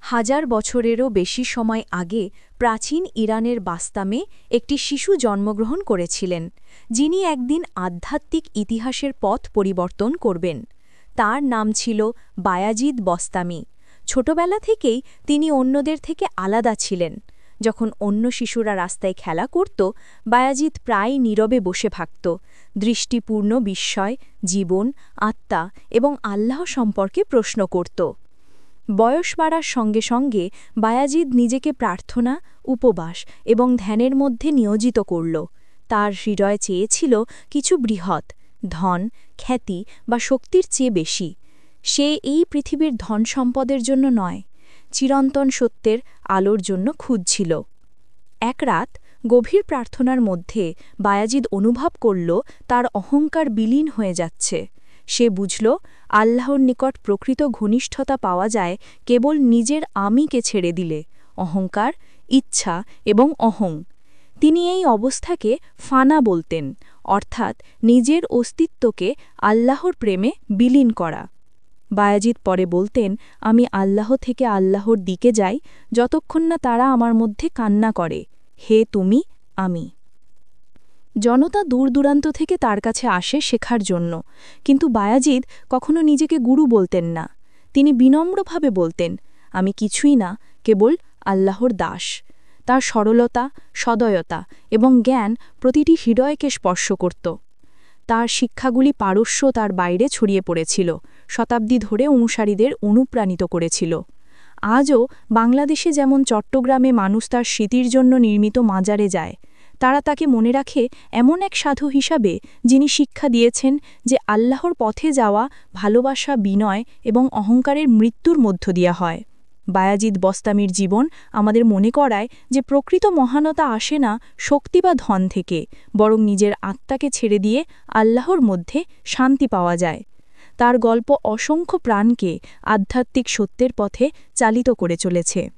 হাজার বছরেরও বেশি সময় আগে প্রাচীন ইরানের বাস্তামে একটি শিশু জন্মগ্রহণ করেছিলেন, যিনি একদিন আধ্যাত্মিক ইতিহাসের পথ পরিবর্তন করবেন। তার নাম ছিল বায়াজিদ বস্তামি। ছোটবেলা থেকেই তিনি অন্যদের থেকে আলাদা ছিলেন। যখন অন্য শিশুরা রাস্তায় খেলা করত, বায়াজিদ প্রায় নীরবে বসে থাকত, দৃষ্টিপূর্ণ বিস্ময়, জীবন, আত্মা এবং আল্লাহ সম্পর্কে প্রশ্ন করত। বয়স বাড়ার সঙ্গে সঙ্গে বায়াজিদ নিজেকে প্রার্থনা, উপবাস এবং ধ্যানের মধ্যে নিয়োজিত করল। তার হৃদয় চেয়েছিল কিছু বৃহৎ, ধন, খ্যাতি বা শক্তির চেয়ে বেশি। সে এই পৃথিবীর ধন সম্পদের জন্য নয়, চিরন্তন সত্যের আলোর জন্য খুঁজছিল। এক রাত গভীর প্রার্থনার মধ্যে বায়াজিদ অনুভব করল তার অহংকার বিলীন হয়ে যাচ্ছে। সে বুঝল, আল্লাহর নিকট প্রকৃত ঘনিষ্ঠতা পাওয়া যায় কেবল নিজের আমিকে ছেড়ে দিলে, অহংকার, ইচ্ছা এবং অহং। তিনি এই অবস্থাকে ফানা বলতেন, অর্থাৎ নিজের অস্তিত্বকে আল্লাহর প্রেমে বিলীন করা। বায়াজিদ পরে বলতেন, আমি আল্লাহ থেকে আল্লাহর দিকে যাই যতক্ষণ না তারা আমার মধ্যে কান্না করে, হে তুমি, আমি। জনতা দূর-দূরান্ত থেকে তার কাছে আসে শেখার জন্য, কিন্তু বায়াজিদ কখনো নিজেকে গুরু বলতেন না। তিনি বিনম্রভাবে বলতেন, আমি কিছুই না, কেবল আল্লাহর দাস। তার সরলতা, সদয়তা এবং জ্ঞান প্রতিটি হৃদয়কে স্পর্শ করত। তার শিক্ষাগুলি পারস্য তার বাইরে ছড়িয়ে পড়েছিল, শতাব্দী ধরে অনুসারীদের অনুপ্রাণিত করেছিল। আজও বাংলাদেশে যেমন চট্টগ্রামে মানুষ তার স্মৃতির জন্য নির্মিত মাজারে যায়, তারা তাকে মনে রাখে এমন এক সাধু হিসাবে যিনি শিক্ষা দিয়েছেন যে আল্লাহর পথে যাওয়া ভালোবাসা, বিনয় এবং অহংকারের মৃত্যুর মধ্য দিয়া হয়। বায়াজিদ বস্তামির জীবন আমাদের মনে করায় যে প্রকৃত মহানতা আসে না শক্তি বা ধন থেকে, বরং নিজের আত্মাকে ছেড়ে দিয়ে আল্লাহর মধ্যে শান্তি পাওয়া যায়। তার গল্প অসংখ্য প্রাণকে আধ্যাত্মিক সত্যের পথে চালিত করে চলেছে।